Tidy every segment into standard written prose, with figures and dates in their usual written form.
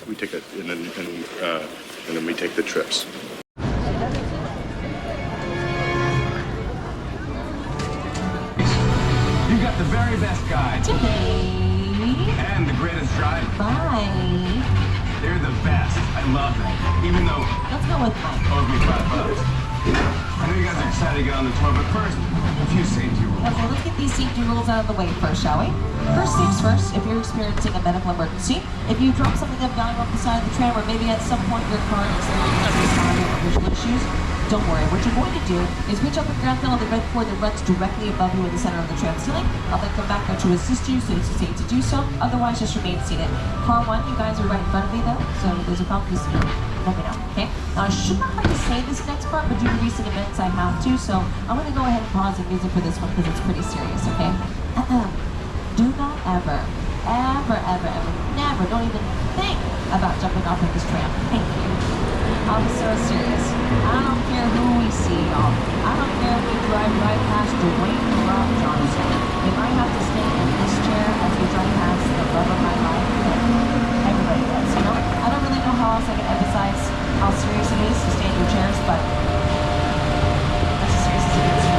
we take it, and then we take the trips. You got the very best guide. Today. And the greatest driver. Bye. They're the best. I love them. Even though... Let's go with Mike. Owes me $5. I know you guys are excited to get on the tour, but first, a few safety rules. Okay, let's get these safety rules out of the way first, shall we? First things first, if you're experiencing a medical emergency, if you drop something of value off the side of the tram, or maybe at some point your car experiences audio or visual issues, don't worry. What you're going to do is reach up and grab on the red cord that runs directly above you in the center of the tram ceiling. I'll then come back there to assist you so it's safe to do so. Otherwise, just remain seated. Car 1, you guys are right in front of me though, so there's a problem. Just let me know, okay? Now, I should not have to say this next part, but due to recent events, I have to, so I'm going to go ahead and pause the music for this one because it's pretty serious, okay? Do not ever, never, don't even think about jumping off of this tram. Thank you. I'm so serious. I don't care who we see, y'all. I don't care if we drive right past Dwayne The Rock Johnson. If I have to stay in this chair as we drive past the love of my life, then everybody does, you know? I don't really know how else I can emphasize how serious it is to stay in your chairs, but that's as serious as it gets.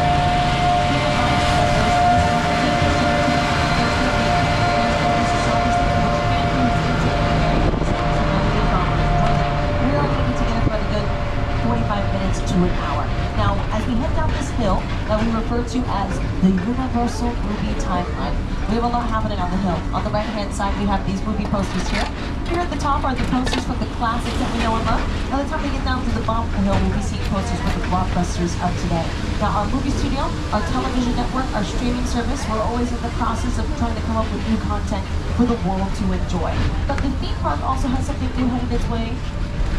To an hour. Now, as we head down this hill that we refer to as the Universal Movie Timeline, we have a lot happening on the hill. On the right-hand side, we have these movie posters here. Here at the top are the posters from the classics that we know and love. By the time we get down to the bottom of the hill, we'll be seeing posters from the blockbusters of today. Now, our movie studio, our television network, our streaming service, we're always in the process of trying to come up with new content for the world to enjoy. But the theme park also has something new headed its way.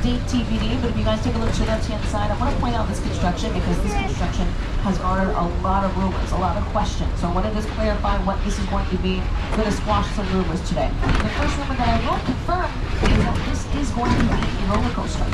TBD, but if you guys take a look to the left-hand side, I want to point out this construction because this construction has garnered a lot of rumors, a lot of questions. So I want to just clarify what this is going to be. I'm going to squash some rumors today. The first rumor that I will confirm is that this is going to be a roller coaster.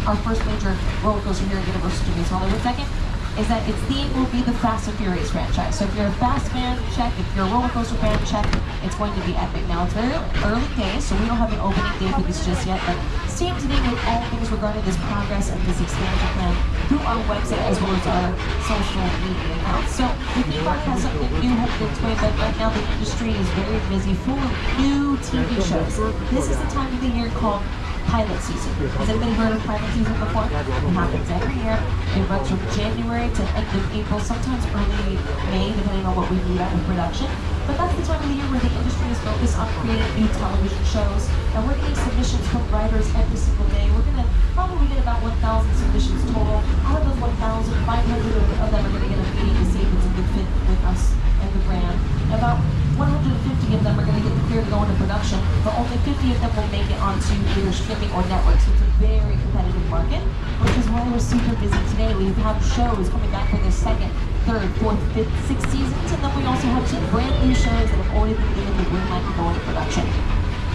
Our first major roller coaster here at Universal Studios Hollywood. Second is that its theme will be the Fast and Furious franchise. So if you're a Fast fan, check. If you're a roller coaster fan, check. It's going to be epic. Now, it's very early days, so we don't have an opening day for this just yet, but stay tuned with all things regarding this progress and this expansion plan through our website as well as our social media accounts. So the theme park has something new headed its way, but right now the industry is very busy, full of new TV shows. This is the time of the year called pilot season. Has anybody heard of pilot season before? It happens every year. It runs from January to end of April, sometimes early May, depending on what we need out of production. But that's the time of the year where the industry is focused on creating new television shows, and we're getting submissions from writers every single day. We're going to probably get about 1,000 submissions total. Out of those 1,000, 500 of them are going to get a meeting to see if it's a good fit with us and the brand. About 150 of them are going to get the clear to go into production, but only 50 of them will make it onto either streaming or networks. So it's a very competitive market, which is why we're super busy today. We have shows coming back for their second, third, fourth, fifth, sixth seasons, and then we also have some brand new shows that have already been given the green light to go into production.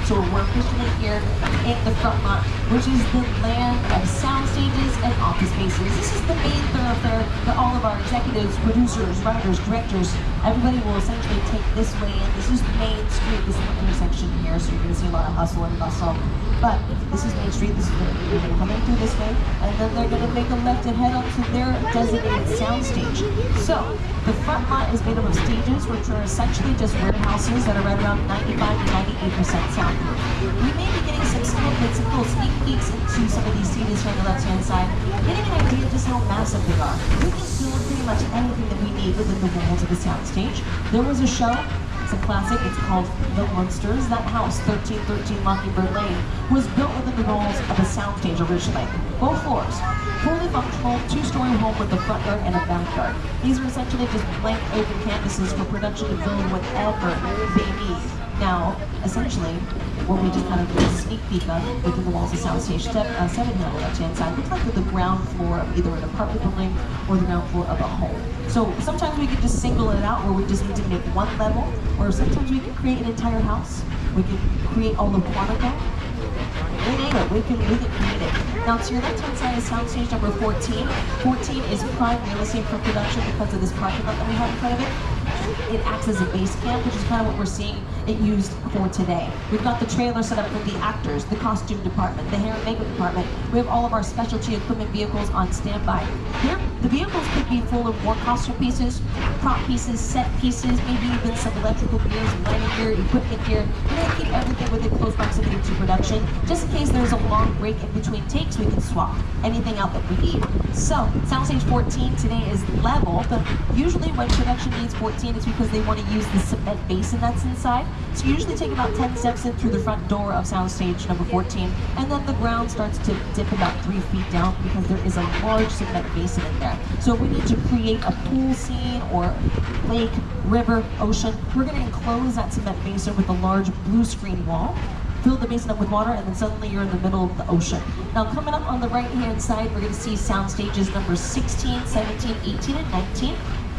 So we're officially here in the front lot, which is the land of sound stages and office spaces. This is the main thoroughfare that all of our executives, producers, writers, directors, everybody will essentially take this way in. This is Main Street, this is the intersection here, so you're going to see a lot of hustle and bustle. But this is Main Street, this is they're going to come in through this way, and then they're going to make a left and head onto their designated sound stage. So the front lot is made up of stages, which are essentially just warehouses that are right around 95 to 98% sound. We may be getting some snippets and little sneak peeks into some of these stages here on the left-hand side, getting an idea of just how massive they are. We can build pretty much anything that we need within the walls of the soundstage. There was a show, it's a classic, it's called The Monsters. That house, 1313 Mockingbird Lane, was built within the walls of a soundstage originally. Both floors, fully functional, two-story home with a front yard and a backyard. These are essentially just blank open canvases for production to build whatever they need. Now, essentially, what we just kind of did a sneak peek of within the walls of Soundstage 7 here on the left-hand side looks like the ground floor of either an apartment building or the ground floor of a home. So sometimes we can just single it out where we just need to make one level, or sometimes we can create an entire house. We can create all of Quantico. We name it, we can create it. Now to your left-hand side is soundstage number 14. 14 is prime real estate for production because of this parking lot that we have in front of it. it acts as a base camp, which is kind of what we're seeing it used for today. We've got the trailer set up for the actors, the costume department, the hair and makeup department. We have all of our specialty equipment vehicles on standby. Here, the vehicles could be full of more costume pieces, prop pieces, set pieces, maybe even some electrical gears, lighting gear, equipment gear. We're going to keep everything within close proximity to production. Just in case there's a long break in between takes, we can swap anything out that we need. So, soundstage 14 today is level, but usually when production needs 14, it's because they want to use the cement basin that's inside. So you usually take about 10 steps in through the front door of soundstage number 14, and then the ground starts to dip about 3 feet down because there is a large cement basin in there. So if we need to create a pool scene or lake, river, ocean, we're going to enclose that cement basin with a large blue screen wall, fill the basin up with water, and then suddenly you're in the middle of the ocean. Now coming up on the right-hand side, we're going to see sound stages numbers 16, 17, 18, and 19.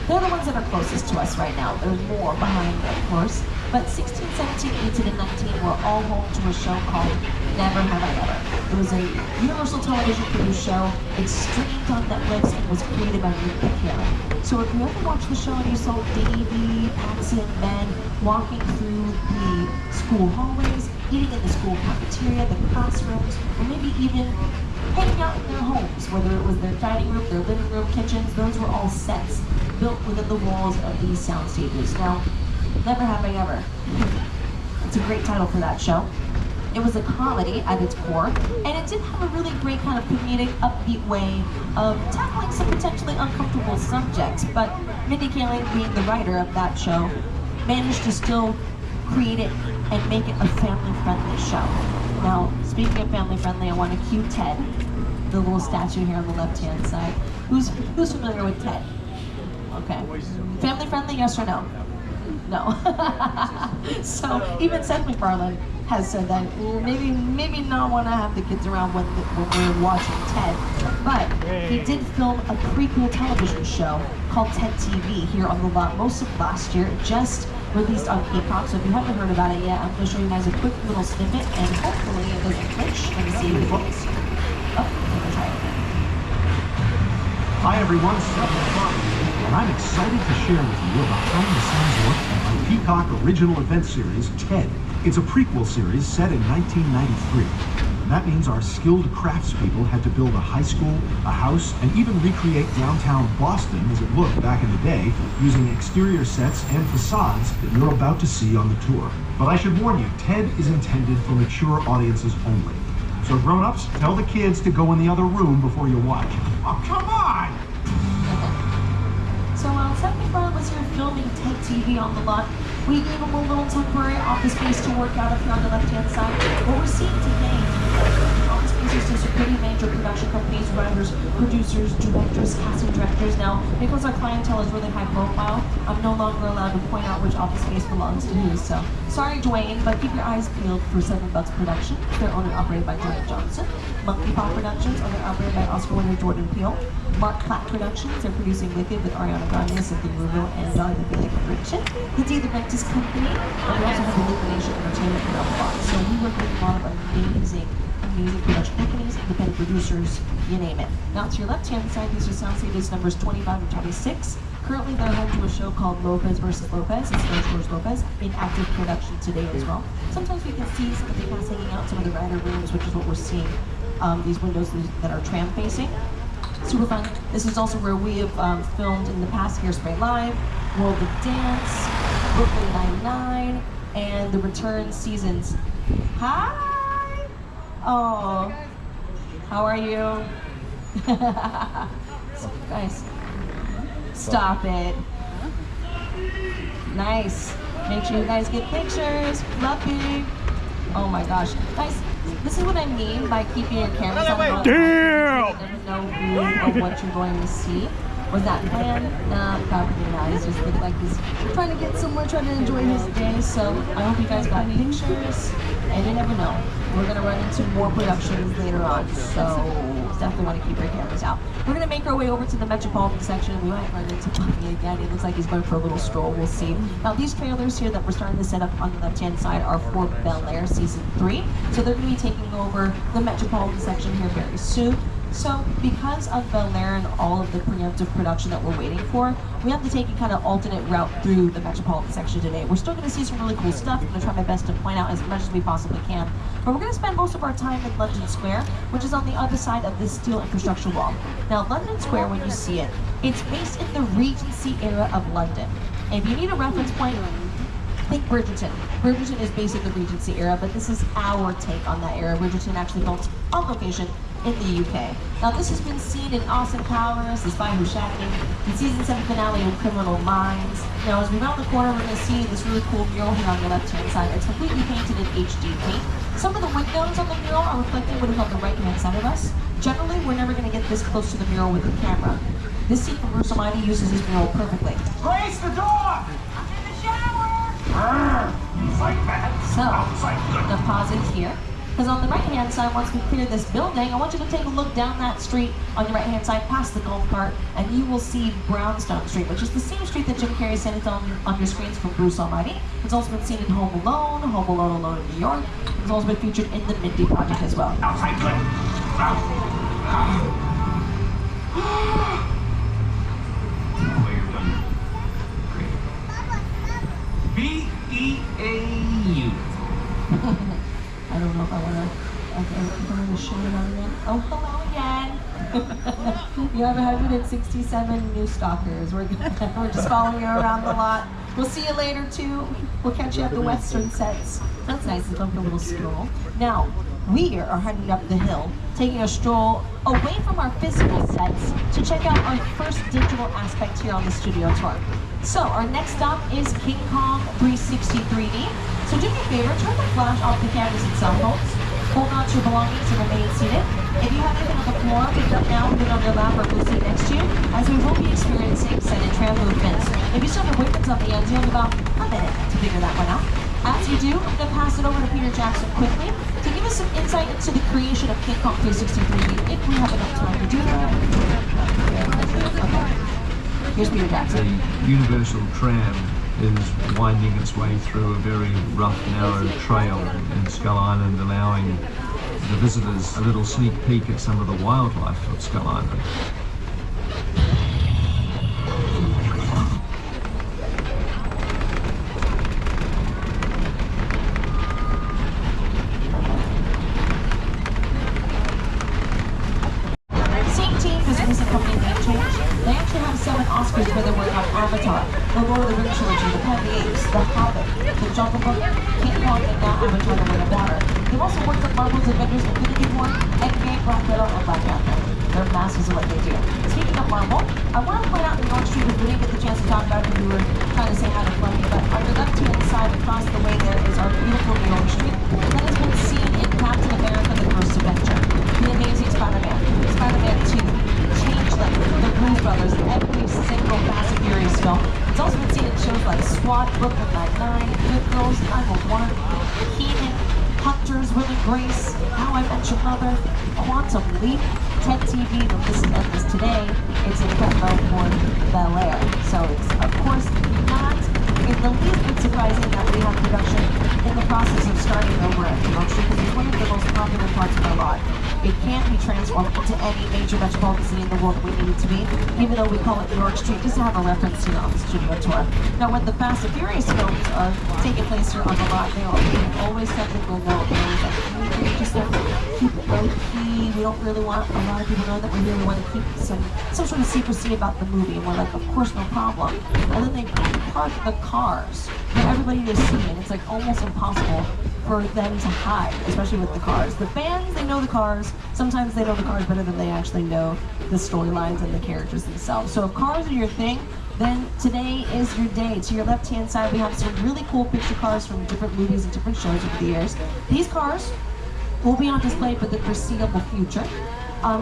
They're the ones that are closest to us right now. There's more behind, of course. But 16, 17, 18, and 19 were all home to a show called Never Have I Ever. It was a Universal Television produced show. It streamed on Netflix and was created by Gabriel. So if you ever watched the show and you saw Davey, Patsy, and Ben walking through the school hallways, eating in the school cafeteria, the classrooms, or maybe even hanging out in their homes, whether it was their dining room, their living room, kitchens, those were all sets built within the walls of these sound stages. Now, Never Have I Ever. It's a great title for that show. It was a comedy at its core, and it did have a really great kind of comedic, upbeat way of tackling some potentially uncomfortable subjects, but Mindy Kaling, being the writer of that show, managed to still create it and make it a family-friendly show. Now, speaking of family-friendly, I want to cue Ted, the little statue here on the left-hand side. Who's familiar with Ted? Okay. Family-friendly, yes or no? No. So even Seth MacFarlane has said that maybe not want to have the kids around when we're watching Ted. But he did film a prequel television show called Ted TV here on the lot most of last year. It just released on Peacock, so if you haven't heard about it yet, I'm going to show you guys a quick little snippet, and hopefully it doesn't glitch. Let me see if it works. Oh, let me try it again. Hi everyone, Seth MacFarlane, and I'm excited to share with you a behind-the-scenes look at my Peacock original event series, TED. It's a prequel series set in 1993. And that means our skilled craftspeople had to build a high school, a house, and even recreate downtown Boston as it looked back in the day using exterior sets and facades that you're about to see on the tour. But I should warn you, TED is intended for mature audiences only. So grown-ups, tell the kids to go in the other room before you watch. Oh, come on! So while Seth MacFarlane was here filming TED TV on the lot, we gave him a little temporary office space to work out up here on the left-hand side. What we're seeing today is office spaces to some pretty major production companies, writers, producers, directors, casting directors. Now, because our clientele is really high profile, I'm no longer allowed to point out which office space belongs to who. So, sorry Dwayne, but keep your eyes peeled for $7 Production. They're owned and operated by Dwayne Johnson. Monkey Paw Productions, owned and operated by Oscar winner Jordan Peele. Mark Platt Productions, they're producing Wicked with Ariana Grande, Cynthia Rubio, and Dolly the Billy Richard. The D. The Dentist Company, and we also have the Liquidation Entertainment here on the box. So we work with a lot of amazing production companies, independent producers, you name it. Now to your left-hand side, these are sound stages numbers 25 and 26. Currently they're home to a show called Lopez vs. Lopez. It's George Lopez in active production today as well. Sometimes we can see some of the cast hanging out, some of the writer rooms, which is what we're seeing, these windows that are tram-facing. Super fun. This is also where we have filmed in the past Hairspray Live, World of Dance, Brooklyn Nine-Nine, and the return seasons. Hi! Oh, how are you? Guys, stop it. Nice. Make sure you guys get pictures. Fluffy. Oh my gosh. Guys, this is what I mean by keeping your cameras on. Damn! You never know who or what you're going to see. Was that planned? Nah, probably not. He's just looked like he's trying to get somewhere, trying to enjoy his day. So I hope you guys got pictures. And you never know. We're going to run into more productions later on, so definitely want to keep your cameras out. We're going to make our way over to the Metropolitan section. We might run into Buffy again. He looks like he's going for a little stroll. We'll see. Now, these trailers here that we're starting to set up on the left-hand side are for Bel Air Season 3. So they're going to be taking over the Metropolitan section here very soon. So because of Bel Air and all of the preemptive production that we're waiting for, we have to take a kind of alternate route through the Metropolitan section today. We're still going to see some really cool stuff. I'm going to try my best to point out as much as we possibly can. But we're going to spend most of our time in London Square, which is on the other side of this steel infrastructure wall. Now, London Square, when you see it, it's based in the Regency era of London. And if you need a reference point, think Bridgerton. Bridgerton is based in the Regency era, but this is our take on that era. Bridgerton actually filmed on location in the UK. Now, this has been seen in Austin Powers, The Spy Who Shagged Me, the season 7 finale of Criminal Minds. Now, as we round the corner, we're going to see this really cool mural here on the left-hand side. It's completely painted in HD paint. Some of the windows on the mural are reflecting what is on the right-hand side of us. Generally, we're never going to get this close to the mural with the camera. This scene from Bruce Almighty uses this mural perfectly. Grace, the door! I'm in the shower! It's like that. So, It's like good. the pause it here. Because on the right-hand side, once we clear this building, I want you to take a look down that street on your right-hand side past the golf cart, and you will see Brownstone Street, which is the same street that Jim Carrey sent it on your screens from Bruce Almighty. It's also been seen in Home Alone, Alone in New York. It's also been featured in the Mindy Project as well. Outside good. Well, you're done. Great. B-E-A-U. I don't know if I want to, okay, I'm going to show it on again. Oh, hello again. You have 167 new stalkers. We're just following you around the lot. We'll see you later too. We'll catch you at the Western sets. That's nice to go for a little stroll. Now, we are heading up the hill, taking a stroll away from our physical sets to check out our first digital aspect here on the studio tour. So our next stop is King Kong 360 3D. So do me a favor, turn the flash off the cameras and cell phones. Hold on to your belongings and remain seated. If you have anything on the floor, pick it up now, put it on your lap or blue seat next to you, as we will be experiencing extended tram movements. If you still have weapons on the ends, you have about a minute to figure that one out. As you do, I'm going to pass it over to Peter Jackson quickly to give us some insight into the creation of King Kong 360 3D, if we have enough time to do that. Okay. Here's Peter Jackson. The Universal Tram is winding its way through a very rough, narrow trail in Skull Island, allowing the visitors a little sneak peek at some of the wildlife of Skull Island. Same team as a recent company name change. They actually have 7 Oscars for their work on Avatar, The Lord of the Rings trilogy, The Planet of the Apes, The Hobbit, The Jungle Book, King Kong, and now Avatar: The Way of Water. They've also worked on Marvel's Avengers: Infinity War, Endgame, Black Widow, and Black Panther. They're masters of what they do. Speaking of Marvel, I want to point out New York Street, because we didn't get the chance to talk about it when we were trying to say hi to Fleming, but on your left-hand side across the way there is our beautiful New York Street that has been seen in Captain America: The First Avenger, The Amazing Spider-Man, Spider-Man 2, Changeling, The Blues Brothers, every single Fast and Furious film. It's also been seen in shows like SWAT, Brooklyn Nine-Nine, Good Girls, 911, Keenan, Hunters, Will and Grace, How I Met Your Mother, Quantum Leap, Ted TV, The List is Endless. Today, it's in prep mode for Bel Air. So it's, of course, not in the least bit surprising that we have production in the process of starting over at New York Street, because it's one of the most popular parts of our lot. It can't be transformed into any major metropolitan city in the world we need it to be, even though we call it New York Street, just to have a reference here on the studio tour. Now, when the Fast and Furious films are taking place here on the lot, they always technically know we just have to keep it low key. We don't really want a lot of people knowing that we're here. We want to keep some sort of secrecy about the movie, and we're like, of course, no problem. And then they park the cars for everybody to see, and it's like almost impossible for them to hide, especially with the cars. The fans, they know the cars. Sometimes they know the cars better than they actually know the storylines and the characters themselves. So if cars are your thing, then today is your day. To your left-hand side, we have some really cool picture cars from different movies and different shows over the years. These cars will be on display for the foreseeable future.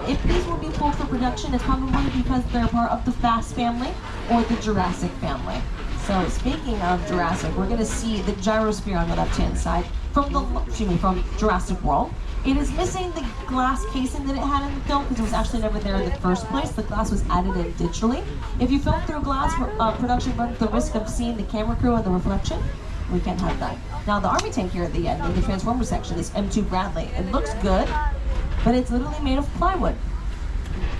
If these will be pulled for production, it's probably because they're part of the Fast family or the Jurassic family. So speaking of Jurassic, we're going to see the gyrosphere on the left-hand side. from Jurassic World. It is missing the glass casing that it had in the film because it was actually never there in the first place. The glass was added in digitally. If you film through glass, production runs the risk of seeing the camera crew and the reflection. We can't have that. Now the army tank here at the end in the Transformer section is M2 Bradley. It looks good, but it's literally made of plywood.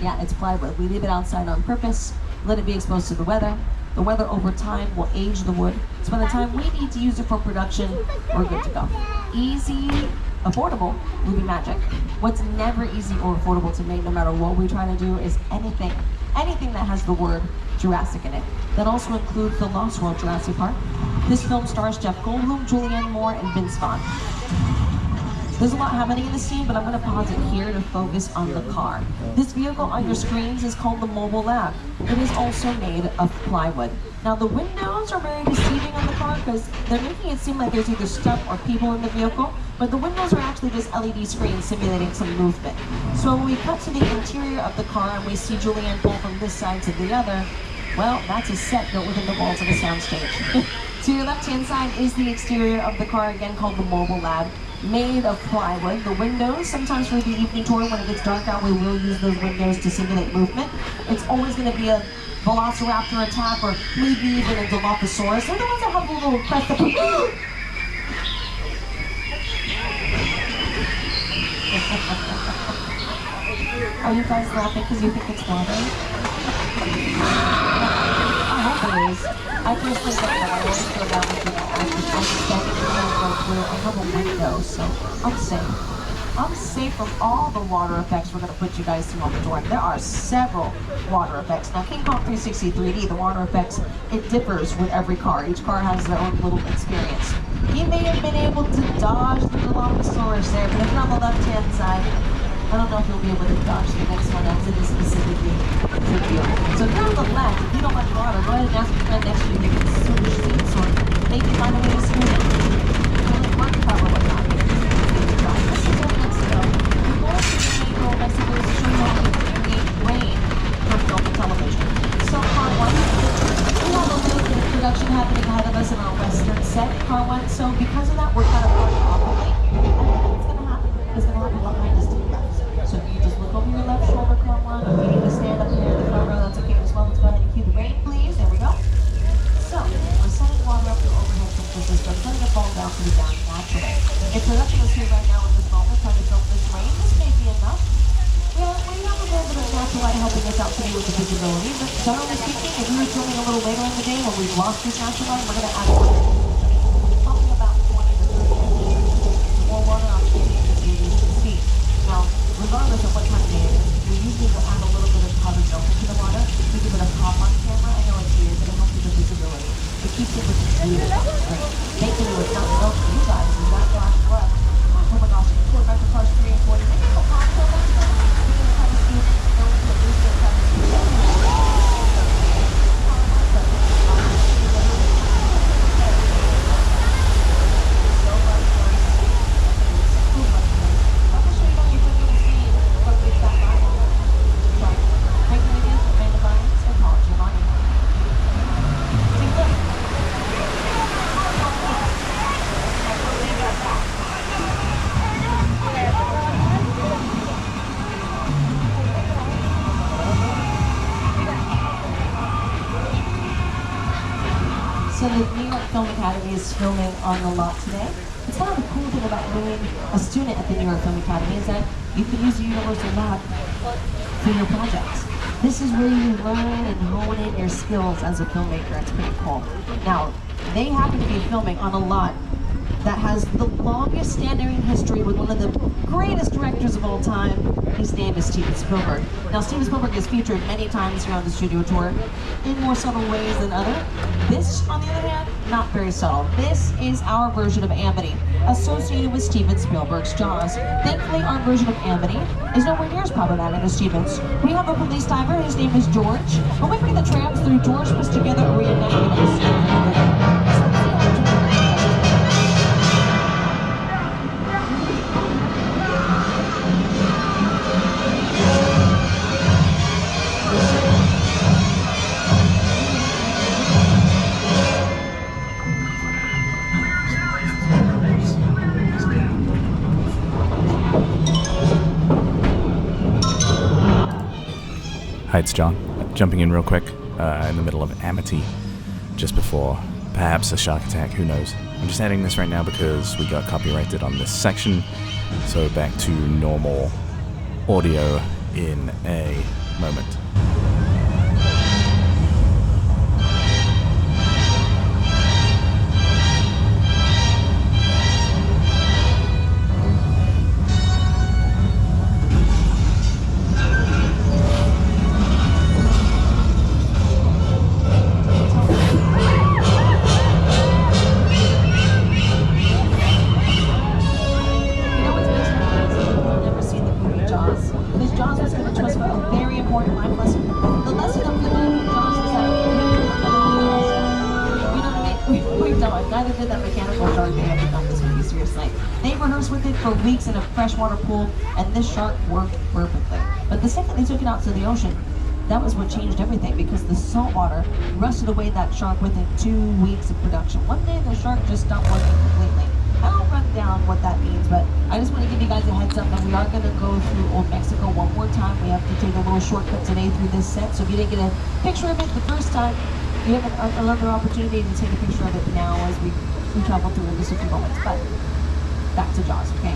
Yeah, it's plywood. We leave it outside on purpose, let it be exposed to the weather. The weather over time will age the wood. So by the time we need to use it for production, we're good to go. Easy, affordable, movie magic. What's never easy or affordable to make, no matter what we try to do, is anything that has the word Jurassic in it. That also includes the Lost World Jurassic Park. This film stars Jeff Goldblum, Julianne Moore, and Vince Vaughn. There's a lot happening in the scene, but I'm going to pause it here to focus on the car. This vehicle on your screens is called the Mobile Lab. It is also made of plywood. Now the windows are very deceiving on the car because they're making it seem like there's either stuff or people in the vehicle, but the windows are actually just LED screens simulating some movement. So when we cut to the interior of the car and we see Julianne pull from this side to the other, well, that's a set built within the walls of a soundstage. To your left-hand side is the exterior of the car, again called the Mobile Lab, made of plywood. The windows, sometimes for the evening tour when it gets dark out, we will use those windows to simulate movement. It's always going to be a velociraptor attack or maybe even a Dilophosaurus. They're the ones that have a little crest up. Are you guys laughing because you think it's water? I hope it is. I personally think that I always go down with the I have a window, so I'm safe. I'm safe from all the water effects we're going to put you guys through on the tour. There are several water effects. Now, King Kong 360 3D, the water effects, it differs with every car. Each car has their own little experience. You may have been able to dodge the Dilophosaurus there, but if you're on the left-hand side, I don't know if you'll be able to dodge the next one as it is specifically for you. So if you're on the left, if you don't like water, go ahead and ask your friend next to you if you can switch seats or maybe find a way to scoot in. Really work cover whatnot. This is our next film. The goal of the main goal basically is to show you how to create rain for film and television. So car one, we have a little bit of production happening ahead of us in our western set, car one. So because of that, we're kind of running off the lake. And then what's going to happen? It's going to happen behind us to the left. So if you just look over your left shoulder, car one. If you need to stand up here in the front row, that's okay as well. Let's go ahead and cue the rain, please. There we go. So we're sending water up through overhead filter system, letting it fall down to the ground naturally. If production is here right now in this moment, trying to film this rain, this may be enough. Well, we have a little bit of natural light helping us out today with the visibility, but generally speaking, if we were filming a little later in the day when we've lost this natural light, we're going to add probably about 20 to 30 minutes more water on the as you see. Now, regardless of what time of day it is, we usually will add a little bit of powdered milk into the water. We give it a pop on camera. I know it's weird, but it helps with the visibility. It keeps it looking beautiful. Great. Making it with not milk for you guys is that black blood. Oh my gosh, you pour back to cars 3 and 4. You make it a pop so much fun. You can kind of see it going to the booster and kind of see it. So the New York Film Academy is filming on the lot today. It's kind of the cool thing about being a student at the New York Film Academy is that you can use the Universal Lab for your projects. This is where you learn and hone in your skills as a filmmaker. It's pretty cool. Now, they happen to be filming on a lot that has the longest standing history with one of the greatest directors of all time. His name is Steven Spielberg. Now, Steven Spielberg is featured many times here on the studio tour in more subtle ways than other. This, on the other hand, not very subtle. This is our version of Amity, associated with Steven Spielberg's Jaws. Thankfully, our version of Amity is nowhere near as problematic as Steven's. We have a police diver, his name is George. When we bring the trams through, George puts together a reenactment of the story. Hi, it's John. Jumping in real quick, in the middle of Amity, just before perhaps a shark attack, who knows. I'm just adding this right now because we got copyrighted on this section, so back to normal audio in a moment. For weeks in a freshwater pool, and this shark worked perfectly. But the second they took it out to the ocean, that was what changed everything, because the salt water rusted away that shark within 2 weeks of production. One day the shark just stopped working completely. I'll run down what that means, but I just want to give you guys a heads up that we are going to go through Old Mexico one more time. We have to take a little shortcut today through this set, so if you didn't get a picture of it the first time, you have another opportunity to take a picture of it now as we travel through in just a few moments. But back to Jaws, okay?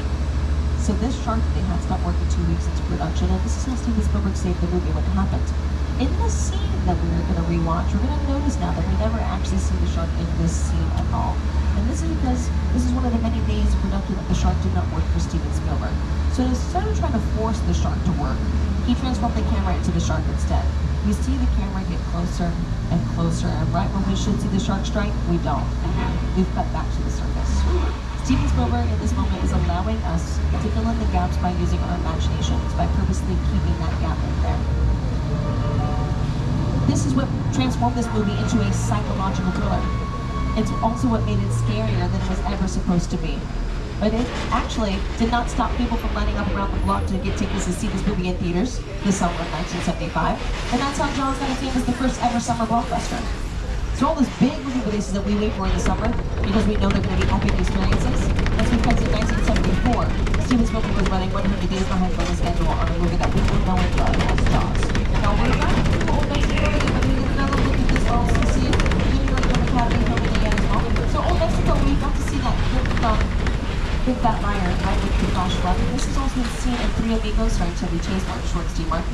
So this shark, they had stopped working 2 weeks into production, and this is how Steven Spielberg saved the movie when it happened. In the scene that we're going to rewatch, we're going to notice now that we never actually see the shark in this scene at all. And this is because this is one of the many days of production that the shark did not work for Steven Spielberg. So instead of trying to force the shark to work, he transformed the camera into the shark instead. We see the camera get closer and closer, and right when we should see the shark strike, we don't. We've cut back to the surface. Steven Spielberg in this moment is allowing us to fill in the gaps by using our imaginations, by purposely keeping that gap in there. This is what transformed this movie into a psychological thriller. It's also what made it scarier than it was ever supposed to be. But it actually did not stop people from lining up around the block to get tickets to see this movie in theaters this summer of 1975. And that's how Jaws got its name as the first ever summer blockbuster. So all those big movie releases that we wait for in the summer, because we know they're going to be epic experiences, that's because in 1974, Steven Spielberg was running 100 days behind the schedule on a movie that we will know and love as Jaws. Now we're back to Old Mexico, but we're going to get another look at this also to see New York Film Academy filming again as well. So Old Mexico, we got to see that clip from Big Fat Liar, right, with the Flash Flood. This has also been seen in Three Amigos, starring Chevy Chase, Martin Short, Steve Martin.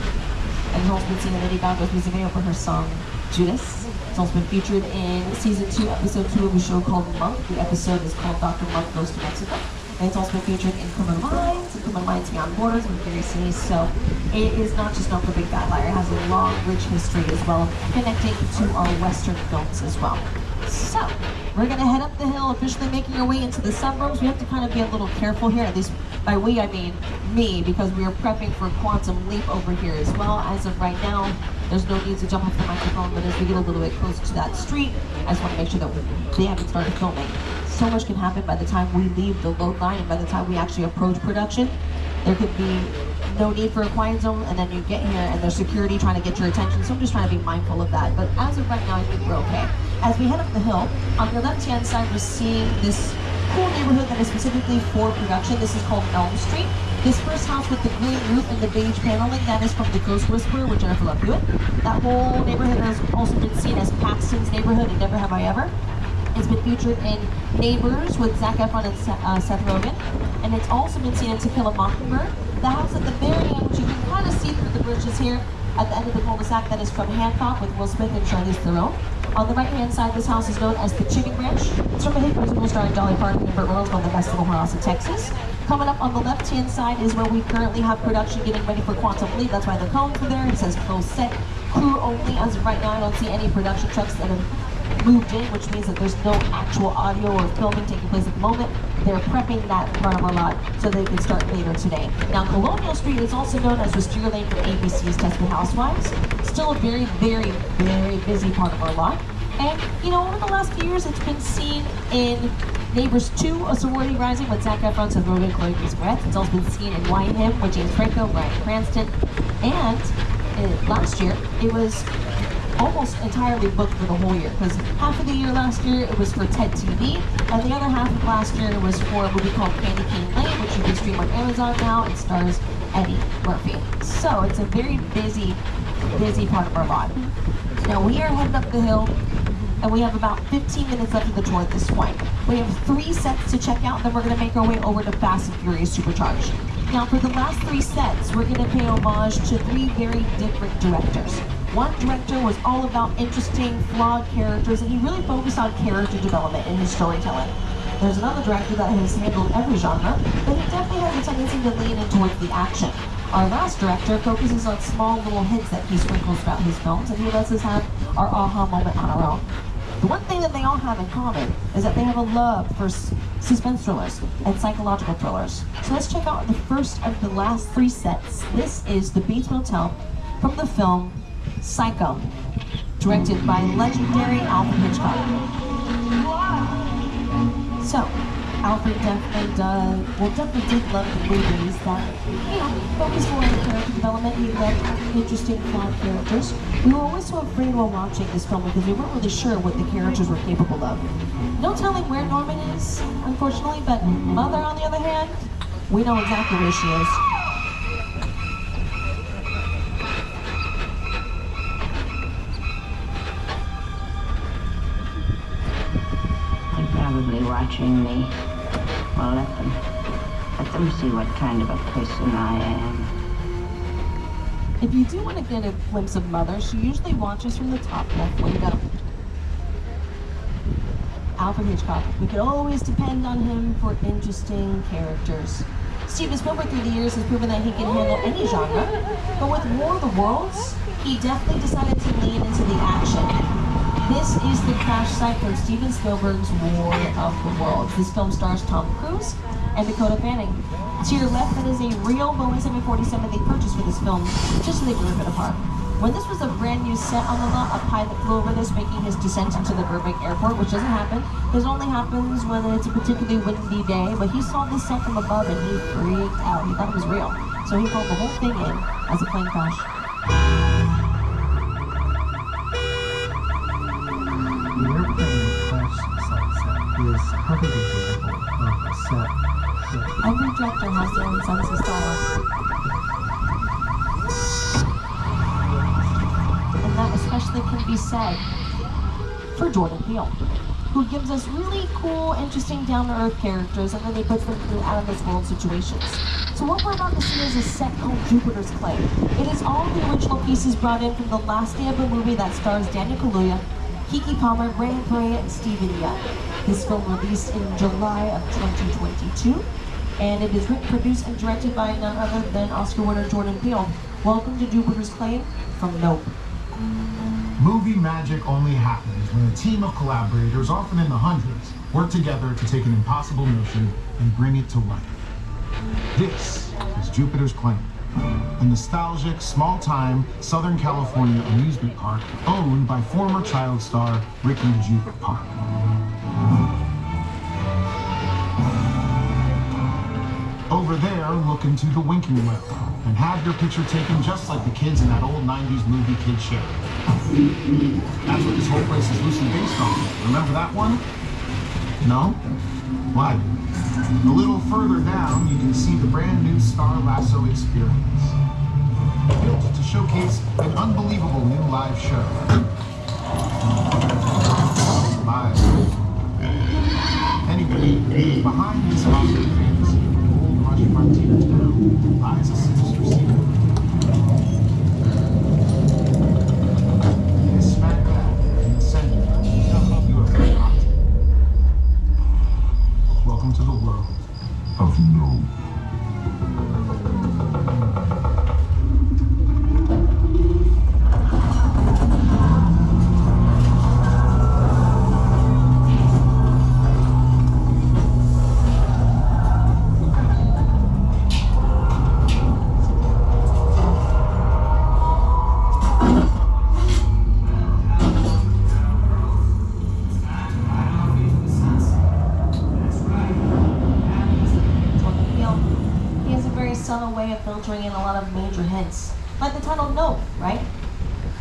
And it's also been seen in Lady Gaga's music video for her song Judas. It's also been featured in season 2, episode 2 of a show called Monk. The episode is called Dr. Monk Goes to Mexico. And it's also been featured in Criminal Minds and Criminal Minds Beyond Borders with Gary Sinise. So it is not just known for Big Fat Liar. It has a long, rich history as well, connecting to our Western films as well. So we're going to head up the hill, officially making our way into the suburbs. We have to kind of be a little careful here, at least by we I mean me, because we are prepping for Quantum Leap over here as well. As of right now, there's no need to jump off the microphone, but as we get a little bit closer to that street, I just want to make sure that they haven't started filming. So much can happen by the time we leave the load line and by the time we actually approach production. There could be no need for a quiet zone, and then you get here and there's security trying to get your attention, so I'm just trying to be mindful of that. But as of right now, I think we're okay. As we head up the hill, on your left-hand side, we're seeing this cool neighborhood that is specifically for production. This is called Elm Street. This first house with the green roof and the beige paneling, that is from The Ghost Whisperer with Jennifer Love Hewitt. That whole neighborhood has also been seen as Paxton's neighborhood in Never Have I Ever. It's been featured in Neighbors with Zac Efron and Seth Rogen. And it's also been seen in To Kill a Mockingbird. The house at the very end, which you can kind of see through the bridges here, at the end of the cul-de-sac, that is from Hancock with Will Smith and Charlize Theron. On the right-hand side, this house is known as the Chicken Ranch. It's from a hit musical starring Dolly Parton and Burt Reynolds called The Best Little Whorehouse in Texas. Coming up on the left-hand side is where we currently have production getting ready for Quantum Leap. That's why the cones are there. It says closed set, crew only. As of right now, I don't see any production trucks that have moved in, which means that there's no actual audio or filming taking place at the moment. They're prepping that front of our lot so they can start later today. Now, Colonial Street is also known as Wisteria Lane for ABC's Desperate Housewives. Still a very, very, very busy part of our lot. And, you know, over the last few years, it's been seen in Neighbors 2, A Sorority Rising with Zac Efron, Seth Rogen, Chloe Grace Moretz. It's also been seen in Wine Him with James Franco, Bryan Cranston. And last year, it was almost entirely booked for the whole year, because half of the year last year it was for TED TV, and the other half of last year it was for a movie called Candy Cane Lane, which you can stream on Amazon now. It stars Eddie Murphy. So it's a very busy busy part of our lot. Now we are heading up the hill, and we have about 15 minutes left of the tour at this point. We have 3 sets to check out, then we're going to make our way over to Fast and Furious Supercharged. Now for the last 3 sets, we're going to pay homage to 3 very different directors. One director was all about interesting, flawed characters, and he really focused on character development in his storytelling. There's another director that has handled every genre, but he definitely has a tendency to lean in towards the action. Our last director focuses on small little hits that he sprinkles throughout his films, and he lets us have our aha moment on our own. The one thing that they all have in common is that they have a love for suspense thrillers and psychological thrillers. So let's check out the first of the last 3 sets. This is The Bates Motel from the film Psycho, directed by legendary Alfred Hitchcock. So, Alfred definitely did love the movies that, focused more on character development. He loved interesting, flawed characters. We were always so afraid while watching this film because we weren't really sure what the characters were capable of. No telling where Norman is, unfortunately, but Mother, on the other hand, we know exactly where she is. Probably watching me. Well, let them see what kind of a person I am. If you do want to get a glimpse of Mother, she usually watches from the top left window. Alfred Hitchcock. We could always depend on him for interesting characters. Steven Spielberg through the years has proven that he can handle any genre, but with War of the Worlds, he definitely decided to lean into the action. This is the crash site from Steven Spielberg's War of the Worlds. This film stars Tom Cruise and Dakota Fanning. To your left, that is a real Boeing 747 they purchased for this film, just so they could rip it apart. When this was a brand new set on the lot, a pilot flew over this, making his descent into the Burbank airport, which doesn't happen. This only happens when it's a particularly windy day, but he saw this set from above and he freaked out. He thought it was real. So he called the whole thing in as a plane crash. The airplane crash site set is a perfect example of a set that Every director has their own sense of style. And that especially can be said for Jordan Peele, who gives us really cool, interesting, down-to-earth characters, and then he puts them through out-of-this-world situations. So what we're about to see is a set called Jupiter's Claim. It is all the original pieces brought in from the last day of a movie that stars Daniel Kaluuya, Keke Palmer, Brandon Perea, and Steven Yeun. This film released in July of 2022, and it is written, produced, and directed by none other than Oscar winner Jordan Peele. Welcome to Jupiter's Claim from Nope. Movie magic only happens when a team of collaborators, often in the hundreds, work together to take an impossible mission and bring it to life. This is Jupiter's Claim, a nostalgic, small-time Southern California amusement park owned by former child star Ricky Juke Park. Over there, look into the winking well and have your picture taken just like the kids in that old 90s movie Kid Show. That's what this whole place is loosely based on. Remember that one? No? Why? A little further down, you can see the brand new Star Lasso experience. Built to showcase an unbelievable new live show. Live. Anyway, behind this Oscar fantasy, old Rush Frontiers down, lies a sinister secret. It is smack dab in the center of your content. Welcome to the world of no. Filtering in a lot of major hints, like the title Nope, right?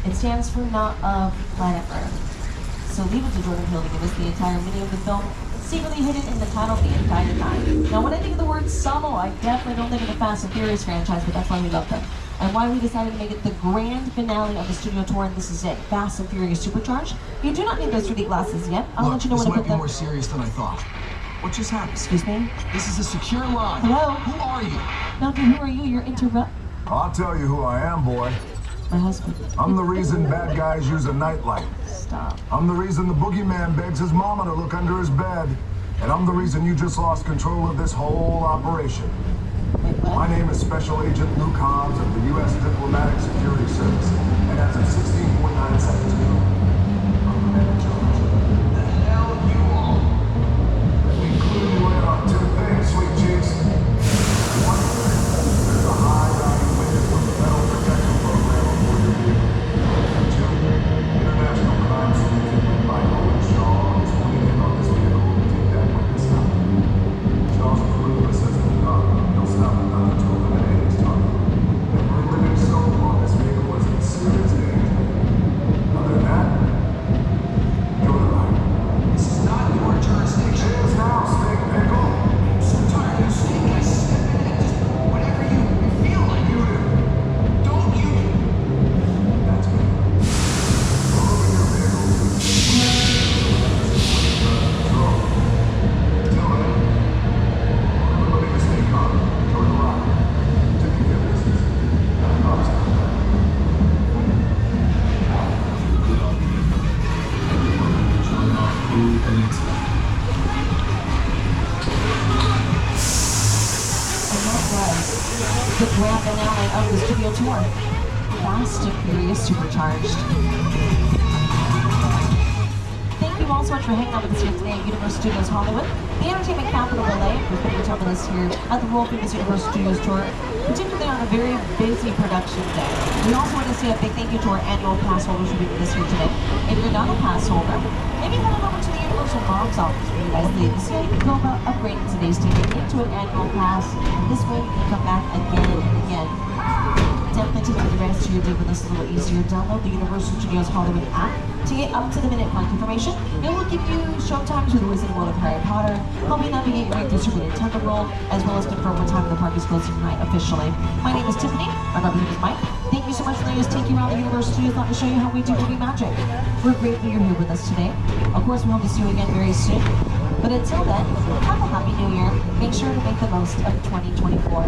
It stands for not of planet Earth. So leave it to Jordan Peele to give us the entire meaning of the film, secretly hidden in the title the entire time. Now when I think of the word subtle, I definitely don't think of the Fast and Furious franchise, but that's why we love them. and why we decided to make it the grand finale of the studio tour, and this is it, Fast and Furious Supercharged. You do not need those 3D glasses yet. I'll let you know when to put them. More serious than I thought. What just happened? Excuse me? This is a secure line. Hello? Who are you? Doctor, who are you? You're interrupt. I'll tell you who I am, boy. My husband. I'm the reason bad guys use a nightlight. Stop. I'm the reason the boogeyman begs his mama to look under his bed. And I'm the reason you just lost control of this whole operation. Wait, what? My name is Special Agent Luke Hobbs of the U.S. Diplomatic Security Service. And as of 16.9 seconds ago, I'm the man in charge. The hell you are? Let me clue you in on two things, sweet cheeks. One, there's a high value witness from the Federal Protection Program aboard your vehicle. Two, international crime syndicate by Jaws is pointing in on this vehicle to take that witness out. Jaws is ruthless as the dog. He'll stop at nothing to eliminate his target. Every living soul on this vehicle is in serious danger. Other than that, you're the right. This is not your jurisdiction. It is now, Snake Pickle. I'm so tired of you saying I step in and just whatever you feel like. You do. Don't you? That's me. Roll over your vehicle to the control. Till then, remember to stay calm. You're the right. Taking care of business. Hobbs out. And that was the grand finale of the studio tour. Fast and Furious Supercharged. Thank you all so much for hanging out with us here today at Universal Studios Hollywood, the entertainment capital of LA, for spending time with us here at the world famous Universal Studios tour, particularly on a very busy production day. We also want to say a big thank you to our annual pass holders for being with us here today. If you're not a pass holder, maybe head on over to the Universal box office for you guys to see how you can go about upgrading today's ticket into an annual pass. This way you can come back again and again. Definitely to make the rest of your day with us a little easier. Download the Universal Studios Hollywood app to get up-to-the-minute park information. It will give you showtimes for the Wizarding World of Harry Potter, help you navigate right through Super Nintendo World, as well as confirm what time the park is closing tonight officially. My name is Tiffany. My brother is Mike. Thank you so much for letting us take you around the Universal Studios lot to show you how we do movie magic. We're grateful you're here with us today. Of course, we hope to see you again very soon. But until then, have a happy new year. Make sure to make the most of 2024.